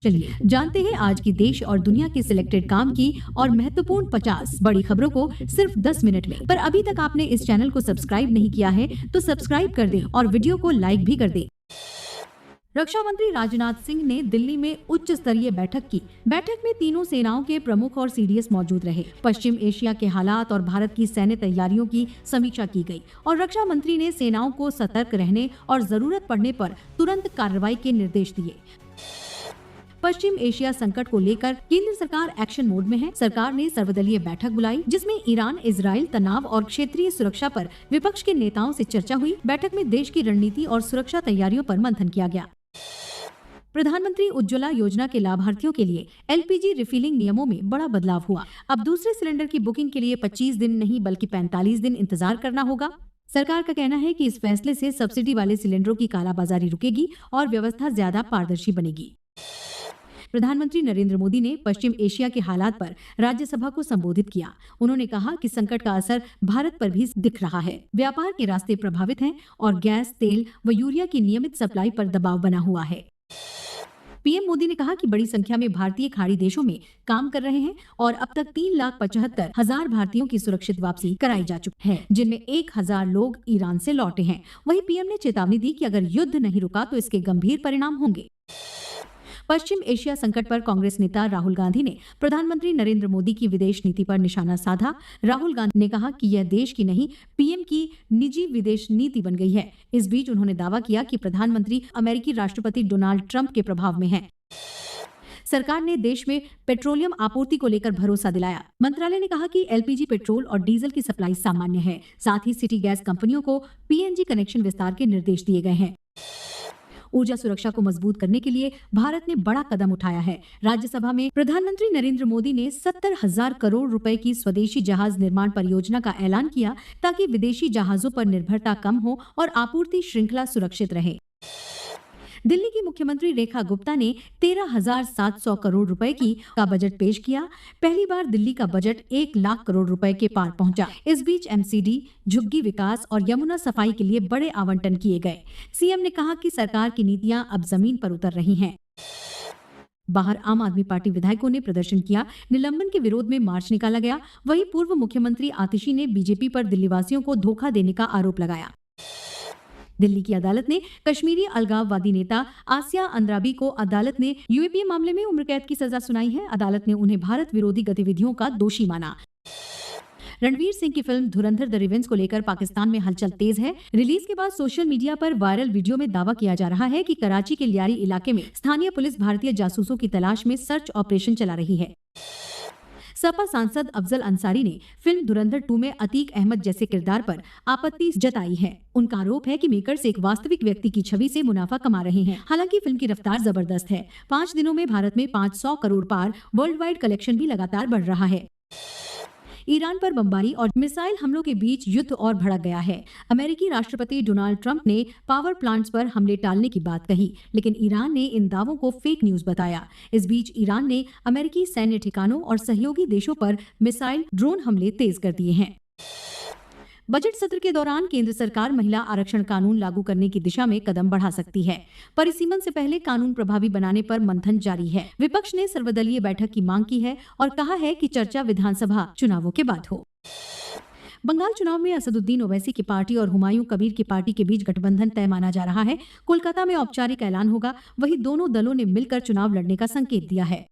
चलिए जानते हैं आज की देश और दुनिया के सिलेक्टेड काम की और महत्वपूर्ण 50 बड़ी खबरों को सिर्फ 10 मिनट में। पर अभी तक आपने इस चैनल को सब्सक्राइब नहीं किया है तो सब्सक्राइब कर दें और वीडियो को लाइक भी कर दें। रक्षा मंत्री राजनाथ सिंह ने दिल्ली में उच्च स्तरीय बैठक की। बैठक में तीनों सेनाओं के प्रमुख और सीडीएस मौजूद रहे। पश्चिम एशिया के हालात और भारत की सैन्य तैयारियों की समीक्षा की गई और रक्षा मंत्री ने सेनाओं को सतर्क रहने और जरूरत पड़ने पर तुरंत कार्रवाई के निर्देश दिए। पश्चिम एशिया संकट को लेकर केंद्र सरकार एक्शन मोड में है। सरकार ने सर्वदलीय बैठक बुलाई जिसमें ईरान इजराइल तनाव और क्षेत्रीय सुरक्षा पर विपक्ष के नेताओं से चर्चा हुई। बैठक में देश की रणनीति और सुरक्षा तैयारियों पर मंथन किया गया। प्रधानमंत्री उज्ज्वला योजना के लाभार्थियों के लिए एलपीजी रिफिलिंग नियमों में बड़ा बदलाव हुआ। अब दूसरे सिलेंडर की बुकिंग के लिए 25 दिन नहीं बल्कि 45 दिन इंतजार करना होगा। सरकार का कहना है कि इस फैसले से सब्सिडी वाले सिलेंडरों की कालाबाजारी रुकेगी और व्यवस्था ज्यादा पारदर्शी बनेगी। प्रधानमंत्री नरेंद्र मोदी ने पश्चिम एशिया के हालात पर राज्यसभा को संबोधित किया। उन्होंने कहा कि संकट का असर भारत पर भी दिख रहा है। व्यापार के रास्ते प्रभावित हैं और गैस, तेल व यूरिया की नियमित सप्लाई पर दबाव बना हुआ है। पीएम मोदी ने कहा कि बड़ी संख्या में भारतीय खाड़ी देशों में काम कर रहे हैं और अब तक 3,75,000 भारतीयों की सुरक्षित वापसी कराई जा चुकी है, जिनमें 1,000 लोग ईरान से लौटे हैं। वहीं पीएम ने चेतावनी दी कि अगर युद्ध नहीं रुका तो इसके गंभीर परिणाम होंगे। पश्चिम एशिया संकट पर कांग्रेस नेता राहुल गांधी ने प्रधानमंत्री नरेंद्र मोदी की विदेश नीति पर निशाना साधा। राहुल गांधी ने कहा कि यह देश की नहीं पीएम की निजी विदेश नीति बन गई है। इस बीच उन्होंने दावा किया कि प्रधानमंत्री अमेरिकी राष्ट्रपति डोनाल्ड ट्रंप के प्रभाव में हैं। सरकार ने देश में पेट्रोलियम आपूर्ति को लेकर भरोसा दिलाया। मंत्रालय ने कहा कि एलपीजी, पेट्रोल और डीजल की सप्लाई सामान्य है। साथ ही सिटी गैस कंपनियों को पीएनजी कनेक्शन विस्तार के निर्देश दिए गए हैं। ऊर्जा सुरक्षा को मजबूत करने के लिए भारत ने बड़ा कदम उठाया है। राज्यसभा में प्रधानमंत्री नरेंद्र मोदी ने 70,000 करोड़ रुपए की स्वदेशी जहाज निर्माण परियोजना का ऐलान किया ताकि विदेशी जहाजों पर निर्भरता कम हो और आपूर्ति श्रृंखला सुरक्षित रहे। दिल्ली की मुख्यमंत्री रेखा गुप्ता ने 13,700 करोड़ रुपए का बजट पेश किया। पहली बार दिल्ली का बजट 1 लाख करोड़ रुपए के पार पहुंचा। इस बीच एमसीडी, झुग्गी विकास और यमुना सफाई के लिए बड़े आवंटन किए गए। सीएम ने कहा कि सरकार की नीतियां अब जमीन पर उतर रही हैं। बाहर आम आदमी पार्टी विधायकों ने प्रदर्शन किया। निलंबन के विरोध में मार्च निकाला गया। वहीं पूर्व मुख्यमंत्री आतिशी ने बीजेपी पर दिल्लीवासियों को धोखा देने का आरोप लगाया। दिल्ली की अदालत ने कश्मीरी अलगाववादी नेता आसिया अंद्राबी को अदालत ने यूएपीए मामले में उम्र कैद की सजा सुनाई है। अदालत ने उन्हें भारत विरोधी गतिविधियों का दोषी माना। रणवीर सिंह की फिल्म धुरंधर द रिवेंज को लेकर पाकिस्तान में हलचल तेज है। रिलीज के बाद सोशल मीडिया पर वायरल वीडियो में दावा किया जा रहा है कि कराची के लियारी इलाके में स्थानीय पुलिस भारतीय जासूसों की तलाश में सर्च ऑपरेशन चला रही है। सपा सांसद अफजल अंसारी ने फिल्म धुरंधर 2 में अतीक अहमद जैसे किरदार पर आपत्ति जताई है। उनका आरोप है कि मेकर्स एक वास्तविक व्यक्ति की छवि से मुनाफा कमा रहे हैं। हालांकि फिल्म की रफ्तार जबरदस्त है। 5 दिनों में भारत में 500 करोड़ पार वर्ल्ड वाइड कलेक्शन भी लगातार बढ़ रहा है। ईरान पर बमबारी और मिसाइल हमलों के बीच युद्ध और भड़क गया है। अमेरिकी राष्ट्रपति डोनाल्ड ट्रंप ने पावर प्लांट्स पर हमले टालने की बात कही, लेकिन ईरान ने इन दावों को फेक न्यूज बताया। इस बीच ईरान ने अमेरिकी सैन्य ठिकानों और सहयोगी देशों पर मिसाइल, ड्रोन हमले तेज कर दिए हैं। बजट सत्र के दौरान केंद्र सरकार महिला आरक्षण कानून लागू करने की दिशा में कदम बढ़ा सकती है। परिसीमन से पहले कानून प्रभावी बनाने पर मंथन जारी है। विपक्ष ने सर्वदलीय बैठक की मांग की है और कहा है कि चर्चा विधानसभा चुनावों के बाद हो। बंगाल चुनाव में असदुद्दीन ओवैसी की पार्टी और हुमायूं कबीर की पार्टी के बीच गठबंधन तय माना जा रहा है। कोलकाता में औपचारिक ऐलान होगा। वहीं दोनों दलों ने मिलकर चुनाव लड़ने का संकेत दिया है।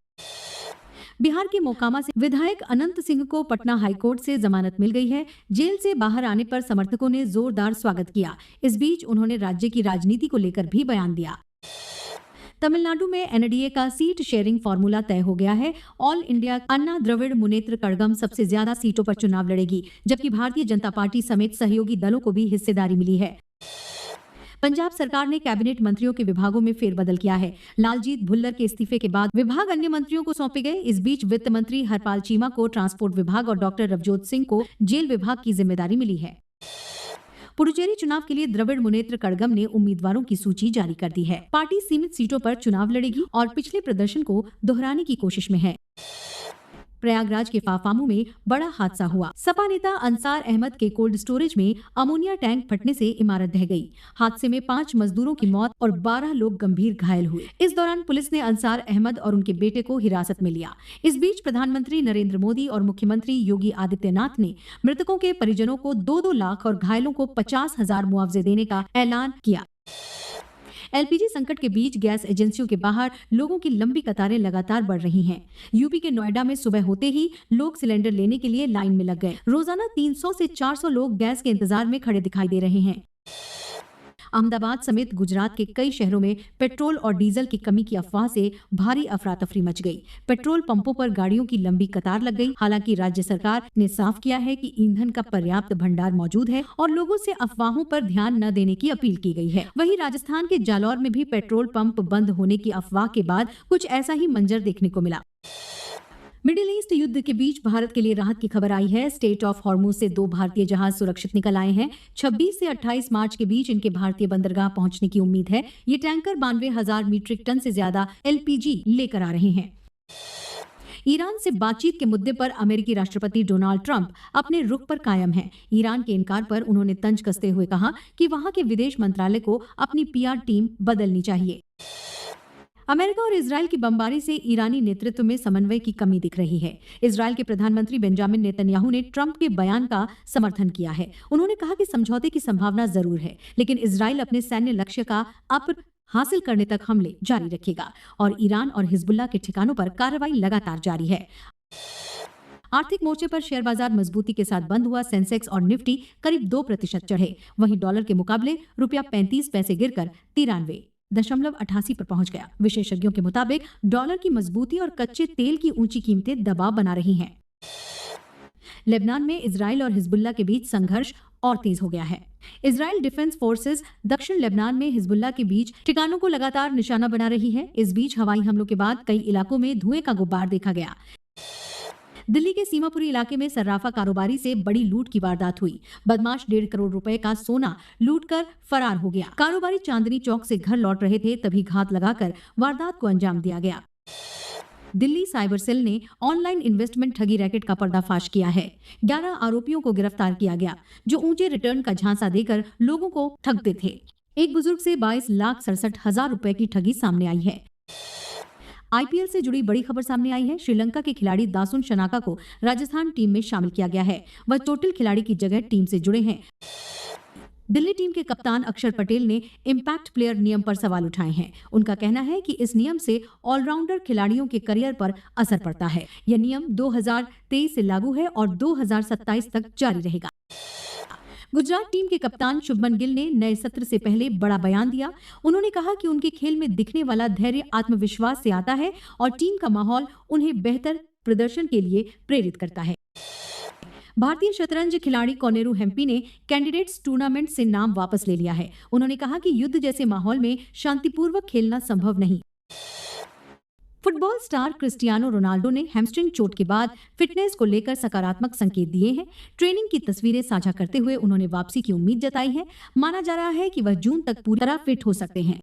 बिहार के मोकामा से विधायक अनंत सिंह को पटना हाईकोर्ट से जमानत मिल गई है। जेल से बाहर आने पर समर्थकों ने जोरदार स्वागत किया। इस बीच उन्होंने राज्य की राजनीति को लेकर भी बयान दिया। तमिलनाडु में एनडीए का सीट शेयरिंग फॉर्मूला तय हो गया है। ऑल इंडिया अन्ना द्रविड़ मुनेत्र कड़गम सबसे ज्यादा सीटों पर चुनाव लड़ेगी, जबकि भारतीय जनता पार्टी समेत सहयोगी दलों को भी हिस्सेदारी मिली है। पंजाब सरकार ने कैबिनेट मंत्रियों के विभागों में फेरबदल किया है। लालजीत भुल्लर के इस्तीफे के बाद विभाग अन्य मंत्रियों को सौंपे गए। इस बीच वित्त मंत्री हरपाल चीमा को ट्रांसपोर्ट विभाग और डॉक्टर रवजोत सिंह को जेल विभाग की जिम्मेदारी मिली है। पुडुचेरी चुनाव के लिए द्रविड़ मुनेत्र कड़गम ने उम्मीदवारों की सूची जारी कर दी है। पार्टी सीमित सीटों पर चुनाव लड़ेगी और पिछले प्रदर्शन को दोहराने की कोशिश में है। प्रयागराज के फाफामू में बड़ा हादसा हुआ। सपा नेता अंसार अहमद के कोल्ड स्टोरेज में अमोनिया टैंक फटने से इमारत ढह गई। हादसे में 5 मजदूरों की मौत और 12 लोग गंभीर घायल हुए। इस दौरान पुलिस ने अंसार अहमद और उनके बेटे को हिरासत में लिया। इस बीच प्रधानमंत्री नरेंद्र मोदी और मुख्यमंत्री योगी आदित्यनाथ ने मृतकों के परिजनों को 2-2 लाख और घायलों को 50,000 मुआवजे देने का ऐलान किया। एलपीजी संकट के बीच गैस एजेंसियों के बाहर लोगों की लंबी कतारें लगातार बढ़ रही हैं। यूपी के नोएडा में सुबह होते ही लोग सिलेंडर लेने के लिए लाइन में लग गए। रोजाना 300 से 400 लोग गैस के इंतजार में खड़े दिखाई दे रहे हैं। अहमदाबाद समेत गुजरात के कई शहरों में पेट्रोल और डीजल की कमी की अफवाह से भारी अफरा तफरी मच गई। पेट्रोल पंपों पर गाड़ियों की लंबी कतार लग गई। हालांकि राज्य सरकार ने साफ किया है कि ईंधन का पर्याप्त भंडार मौजूद है और लोगों से अफवाहों पर ध्यान न देने की अपील की गई है। वहीं राजस्थान के जालौर में भी पेट्रोल पंप बंद होने की अफवाह के बाद कुछ ऐसा ही मंजर देखने को मिला। मिडिल ईस्ट युद्ध के बीच भारत के लिए राहत की खबर आई है। स्टेट ऑफ हॉर्मुज से 2 भारतीय जहाज सुरक्षित निकल आए हैं। 26 से 28 मार्च के बीच इनके भारतीय बंदरगाह पहुंचने की उम्मीद है। ये टैंकर 92,000 मीट्रिक टन से ज्यादा एलपीजी लेकर आ रहे हैं। ईरान से बातचीत के मुद्दे पर अमेरिकी राष्ट्रपति डोनाल्ड ट्रंप अपने रुख पर कायम हैं। ईरान के इनकार पर उन्होंने तंज कसते हुए कहा कि वहां के विदेश मंत्रालय को अपनी पीआर टीम बदलनी चाहिए। अमेरिका और इजरायल की बमबारी से ईरानी नेतृत्व में समन्वय की कमी दिख रही है। इजरायल के प्रधानमंत्री बेंजामिन नेतन्याहू ने ट्रंप के बयान का समर्थन किया है। उन्होंने कहा कि समझौते की संभावना जरूर है, लेकिन इजरायल अपने सैन्य लक्ष्य का हासिल करने तक हमले जारी रखेगा और ईरान और हिजबुल्लाह के ठिकानों पर कार्रवाई लगातार जारी है। आर्थिक मोर्चे पर शेयर बाजार मजबूती के साथ बंद हुआ। सेंसेक्स और निफ्टी करीब 2% चढ़े। वहीं डॉलर के मुकाबले रुपया 35 पैसे गिरकर 93.88 पर पहुंच गया। विशेषज्ञों के मुताबिक डॉलर की मजबूती और कच्चे तेल की ऊंची कीमतें दबाव बना रही हैं। लेबनान में इजराइल और हिजबुल्लाह के बीच संघर्ष और तेज हो गया है। इजराइल डिफेंस फोर्सेस दक्षिण लेबनान में हिजबुल्लाह के बीच ठिकानों को लगातार निशाना बना रही है। इस बीच हवाई हमलों के बाद कई इलाकों में धुएं का गुब्बार देखा गया। दिल्ली के सीमापुरी इलाके में सर्राफा कारोबारी से बड़ी लूट की वारदात हुई। बदमाश 1.5 करोड़ रुपए का सोना लूटकर फरार हो गया। कारोबारी चांदनी चौक से घर लौट रहे थे, तभी घात लगाकर वारदात को अंजाम दिया गया। दिल्ली साइबर सेल ने ऑनलाइन इन्वेस्टमेंट ठगी रैकेट का पर्दाफाश किया है। 11 आरोपियों को गिरफ्तार किया गया, जो ऊंचे रिटर्न का झांसा देकर लोगों को ठगते थे। एक बुजुर्ग से 22,67,000 रुपए की ठगी सामने आई है। आईपीएल से जुड़ी बड़ी खबर सामने आई है। श्रीलंका के खिलाड़ी दासुन शनाका को राजस्थान टीम में शामिल किया गया है। वह टोटल खिलाड़ी की जगह टीम से जुड़े हैं। दिल्ली टीम के कप्तान अक्षर पटेल ने इम्पैक्ट प्लेयर नियम पर सवाल उठाए हैं। उनका कहना है कि इस नियम से ऑलराउंडर खिलाड़ियों के करियर पर असर पड़ता है। यह नियम 2023 से लागू है और 2027 तक जारी रहेगा। गुजरात टीम के कप्तान शुभमन गिल ने नए सत्र से पहले बड़ा बयान दिया। उन्होंने कहा कि उनके खेल में दिखने वाला धैर्य आत्मविश्वास से आता है और टीम का माहौल उन्हें बेहतर प्रदर्शन के लिए प्रेरित करता है। भारतीय शतरंज खिलाड़ी कोनेरू हेम्पी ने कैंडिडेट्स टूर्नामेंट से नाम वापस ले लिया है। उन्होंने कहा कि युद्ध जैसे माहौल में शांतिपूर्वक खेलना संभव नहीं। फुटबॉल स्टार क्रिस्टियानो रोनाल्डो ने हैमस्ट्रिंग चोट के बाद फिटनेस को लेकर सकारात्मक संकेत दिए हैं। ट्रेनिंग की तस्वीरें साझा करते हुए उन्होंने वापसी की उम्मीद जताई है। माना जा रहा है कि वह जून तक पूरी तरह फिट हो सकते हैं।